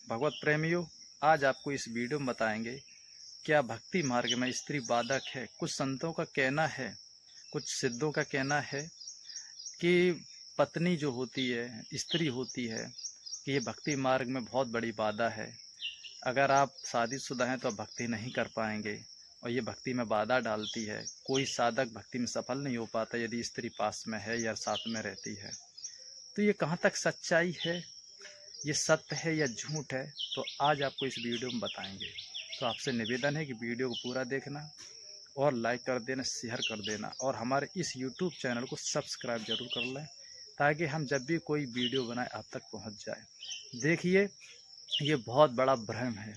भगवत प्रेमियों, आज आपको इस वीडियो में बताएंगे क्या भक्ति मार्ग में स्त्री बाधक है। कुछ संतों का कहना है, कुछ सिद्धों का कहना है कि पत्नी जो होती है, स्त्री होती है, कि ये भक्ति मार्ग में बहुत बड़ी बाधा है। अगर आप शादीशुदा हैं तो आप भक्ति नहीं कर पाएंगे और ये भक्ति में बाधा डालती है। कोई साधक भक्ति में सफल नहीं हो पाता यदि स्त्री पास में है या साथ में रहती है। तो ये कहाँ तक सच्चाई है, ये सत्य है या झूठ है, तो आज आपको इस वीडियो में बताएंगे। तो आपसे निवेदन है कि वीडियो को पूरा देखना और लाइक कर देना, शेयर कर देना और हमारे इस यूट्यूब चैनल को सब्सक्राइब जरूर कर लें ताकि हम जब भी कोई वीडियो बनाए आप तक पहुंच जाए। देखिए, ये बहुत बड़ा भ्रम है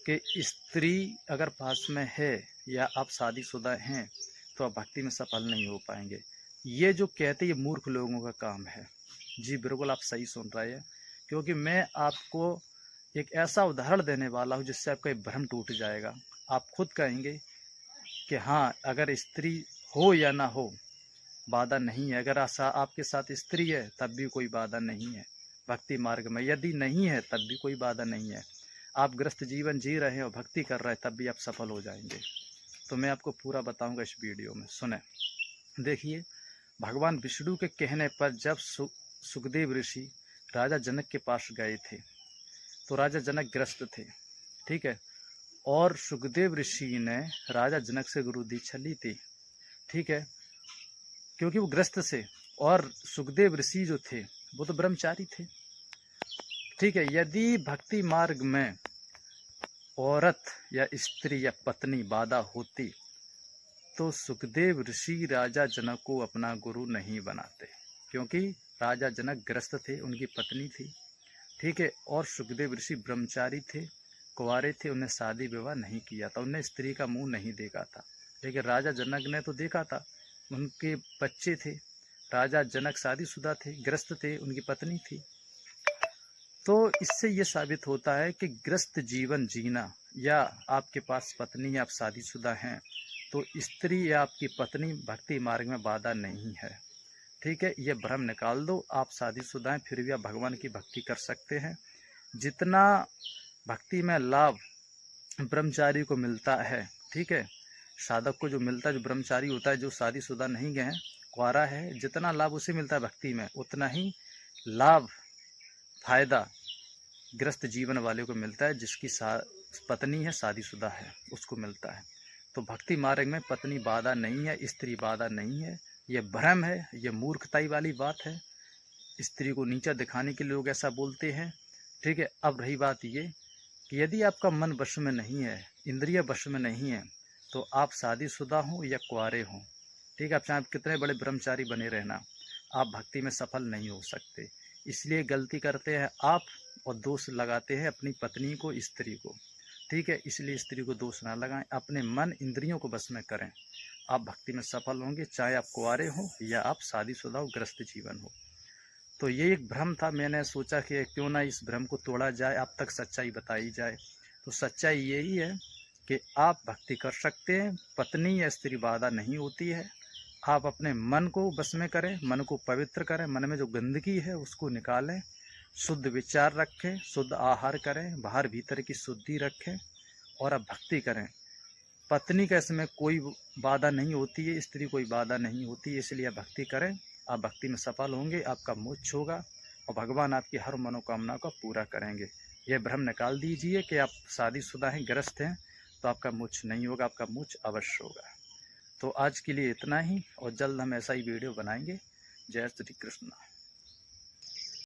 कि स्त्री अगर पास में है या आप शादीशुदा हैं तो आप भक्ति में सफल नहीं हो पाएंगे। ये जो कहते ये मूर्ख लोगों का काम है। जी बिल्कुल, आप सही सुन रहे हैं, क्योंकि मैं आपको एक ऐसा उदाहरण देने वाला हूँ जिससे आपका भ्रम टूट जाएगा। आप खुद कहेंगे कि हाँ, अगर स्त्री हो या ना हो बाधा नहीं है। अगर आपके साथ स्त्री है तब भी कोई बाधा नहीं है भक्ति मार्ग में। यदि नहीं है तब भी कोई बाधा नहीं है। आप गृहस्थ जीवन जी रहे हैं और भक्ति कर रहे हैं तब भी आप सफल हो जाएंगे। तो मैं आपको पूरा बताऊंगा इस वीडियो में, सुने। देखिए, भगवान विष्णु के कहने पर जब सुखदेव ऋषि राजा जनक के पास गए थे तो राजा जनक ग्रस्त थे, ठीक है, और सुखदेव ऋषि ने राजा जनक से गुरु दीक्षा ली थी, ठीक है, क्योंकि वो ग्रस्त थे। और सुखदेव ऋषि जो थे वो तो ब्रह्मचारी थे, ठीक है। यदि भक्ति मार्ग में औरत या स्त्री या पत्नी बाधा होती तो सुखदेव ऋषि राजा जनक को अपना गुरु नहीं बनाते, क्योंकि राजा जनक ग्रस्त थे, उनकी पत्नी थी, ठीक है, और सुखदेव ऋषि ब्रह्मचारी थे, कुंवारे थे, उन्हें शादी विवाह नहीं किया था, उन्हें स्त्री का मुंह नहीं देखा था। लेकिन राजा जनक ने तो देखा था, उनके बच्चे थे। राजा जनक शादीशुदा थे, ग्रस्त थे, उनकी पत्नी थी। तो इससे ये साबित होता है कि ग्रस्त जीवन जीना या आपके पास पत्नी या आप शादीशुदा हैं तो स्त्री या आपकी पत्नी भक्ति मार्ग में बाधा नहीं है, ठीक है। ये भ्रम निकाल दो। आप शादीशुदा हैं फिर भी आप भगवान की भक्ति कर सकते हैं। जितना भक्ति में लाभ ब्रह्मचारी को मिलता है, ठीक है, साधक को जो मिलता है, जो ब्रह्मचारी होता है, जो शादीशुदा नहीं गए हैं, कुंवारा है, जितना लाभ उसे मिलता है भक्ति में, उतना ही लाभ फायदा ग्रस्त जीवन वाले को मिलता है, जिसकी पत्नी है, शादीशुदा है, उसको मिलता है। तो भक्ति मार्ग में पत्नी बाधा नहीं है, स्त्री बाधा नहीं है। ये भ्रम है, ये मूर्खताई वाली बात है। स्त्री को नीचा दिखाने के लिए लोग ऐसा बोलते हैं, ठीक है। अब रही बात ये कि यदि आपका मन वश में नहीं है, इंद्रिय वश में नहीं है, तो आप शादीशुदा हो या कुंवारे हो, ठीक है, आप चाहे कितने बड़े ब्रह्मचारी बने रहना, आप भक्ति में सफल नहीं हो सकते। इसलिए गलती करते हैं आप और दोष लगाते हैं अपनी पत्नी को, स्त्री को, ठीक है। इसलिए स्त्री को दोष ना लगाएं, अपने मन इंद्रियों को बस में करें, आप भक्ति में सफल होंगे, चाहे आप कुंवारे हो या आप शादीशुदा हो, ग्रस्त जीवन हो। तो ये एक भ्रम था, मैंने सोचा कि क्यों ना इस भ्रम को तोड़ा जाए, आप तक सच्चाई बताई जाए। तो सच्चाई यही है कि आप भक्ति कर सकते हैं, पत्नी या स्त्री बाधा नहीं होती है। आप अपने मन को बस में करें, मन को पवित्र करें, मन में जो गंदगी है उसको निकालें, शुद्ध विचार रखें, शुद्ध आहार करें, बाहर भीतर की शुद्धि रखें और आप भक्ति करें। पत्नी का इसमें कोई बाधा नहीं होती है, स्त्री कोई बाधा नहीं होती है, इसलिए आप भक्ति करें, आप भक्ति में सफल होंगे, आपका मोक्ष होगा और भगवान आपकी हर मनोकामना को पूरा करेंगे। यह भ्रम निकाल दीजिए कि आप शादीशुदा हैं, ग्रस्त हैं तो आपका मोक्ष नहीं होगा, आपका मोक्ष अवश्य होगा। तो आज के लिए इतना ही और जल्द हम ऐसा ही वीडियो बनाएंगे। जय श्री कृष्ण।